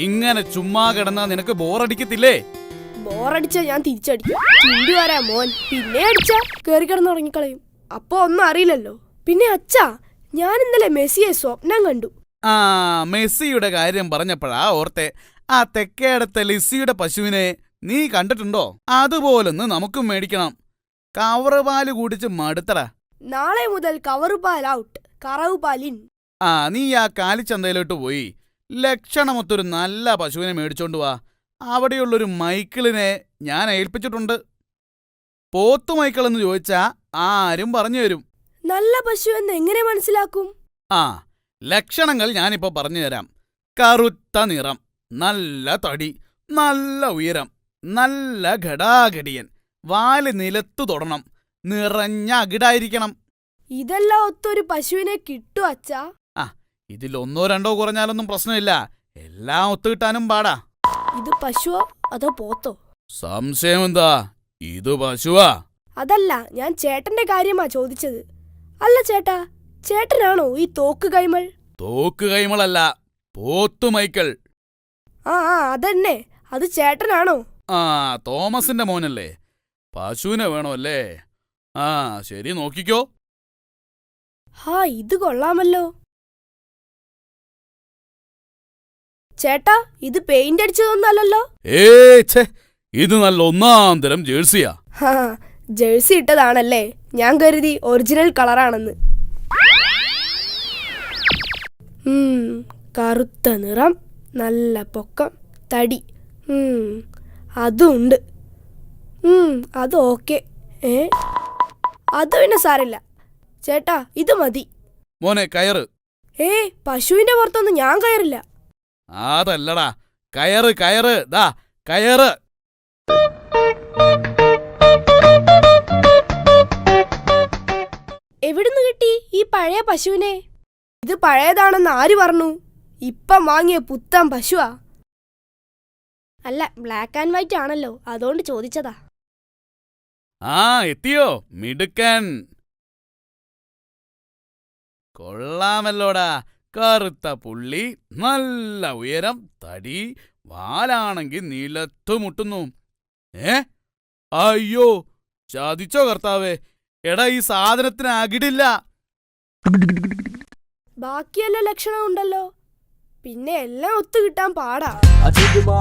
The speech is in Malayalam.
ഇങ്ങനെ ചുമ്മാ കിടന്നാ നിനക്ക് ബോറടിക്കത്തില്ലേ? ബോറടിച്ചാ ഞാൻ തിരിച്ചടിക്കും. ചുണ്ടി വരാ മോൻ. പിന്നെ അടിച്ചാ കേറി കിടന്ന് ഉറങ്ങിക്കളയും. അപ്പൊ ഒന്നും അറിയില്ലല്ലോ. പിന്നെ അച്ഛാ, ഞാൻ ഇന്നലെ മെസ്സിയെ സ്വപ്നം കണ്ടു. ആ, മെസ്സിയുടെ കാര്യം പറഞ്ഞപ്പോഴാ ഓർത്തെ. ആ തെക്കേടത്തെ ലിസിയുടെ പശുവിനെ നീ കണ്ടിട്ടുണ്ടോ? അതുപോലൊന്ന് നമുക്കും മേടിക്കണം. കവറ് പാല് കുടിച്ച് മടുത്തടാ. നാളെ മുതൽ കവറുപാൽ ഔട്ട്, കറവ് പാലിൻ. ആ, നീ ആ കാലിച്ചന്തയിലോട്ട് പോയി ലക്ഷണമൊത്തൊരു നല്ല പശുവിനെ മേടിച്ചോണ്ട് വാ. അവിടെയുള്ളൊരു മൈക്കിളിനെ ഞാൻ ഏൽപ്പിച്ചിട്ടുണ്ട്. പോത്തു മൈക്കിളെന്ന് ചോദിച്ചാ ആരും പറഞ്ഞു തരും. നല്ല പശു എന്ന് എങ്ങനെ മനസ്സിലാക്കും? ആ, ലക്ഷണങ്ങൾ ഞാനിപ്പോ പറഞ്ഞു തരാം. കറുത്ത നിറം, നല്ല തടി, നല്ല ഉയരം, നല്ല ഘടാഘടിയൻ, വാല് നിലത്തു തൊടണം, നിറഞ്ഞ അകിടായിരിക്കണം. ഇതെല്ലാം ഒത്തൊരു പശുവിനെ കിട്ടു അച്ഛാ? ആ, ഇതിലൊന്നോ രണ്ടോ കുറഞ്ഞാലൊന്നും പ്രശ്നമില്ല. എല്ലാം ഒത്തുകിട്ടാനും പാടാ. ഇത് പശുവോ അതോ പോത്തോ? സംശയം എന്താ? ഇത് പശുവാ. അതല്ല, ഞാൻ ചേട്ടന്റെ കാര്യമാ ചോദിച്ചത്. അല്ല ചേട്ടാ, ചേട്ടനാണോ ഈ തോക്ക് കൈമൾ? തോക്ക് കൈമളല്ല, പോത്തു മൈക്കിൾ. ആ അതന്നെ, അത് ചേട്ടനാണോ? ആ, തോമസിന്റെ മോനല്ലേ? പശുവിനെ വേണോ അല്ലേ? ആ, ശരി, നോക്കിക്കോ. ഹാ, ഇത് കൊള്ളാമല്ലോ. ചേട്ടാ, ഇത് പെയിന്റ് അടിച്ചതൊന്നല്ലോ? ഛേ, ഇത് നല്ല ഒന്നാം തരം ജേഴ്സിയാ. ഹാ, ജേഴ്സി ഇട്ടതാണല്ലേ? ഞാൻ കരുതി ഒറിജിനൽ കളറാണെന്ന്. കറുത്ത നിറം, നല്ല പൊക്കം, തടി, അതുണ്ട്. അത് ഓക്കെ. അത് പിന്നെ സാരില്ല. ചേട്ടാ, ഇത് മതി. മോനെ, കയറ്. പശുവിന്റെ പുറത്തൊന്നും ഞാൻ കയറില്ല. അതല്ലടാ, കയറ് കയറ്, ദാ കയറ്. എവിടുന്ന് കിട്ടി ഈ പഴയ പശുവിനെ? ഇത് പഴയതാണെന്ന് ആര് പറഞ്ഞു? ഇപ്പം വാങ്ങിയ പുത്തൻ പശുവാ. അല്ല, ബ്ലാക്ക് ആൻഡ് വൈറ്റ് ആണല്ലോ, അതുകൊണ്ട് ചോദിച്ചതാ. ആ, എത്തിയോ? മിടുക്കൻ. കൊള്ളാമല്ലോടാ. കറുത്ത പുള്ളി, നല്ല ഉയരം, തടി, വാലാണെങ്കിൽ നിലത്തു മുട്ടുന്നു. അയ്യോ, ചതിച്ചോ കർത്താവേ. എടാ, ഈ സാധനത്തിന് അകിടില്ല. ബാക്കിയെല്ലാം ലക്ഷണം ഉണ്ടല്ലോ. പിന്നെ എല്ലാം ഒത്തു കിട്ടാൻ പാടാ.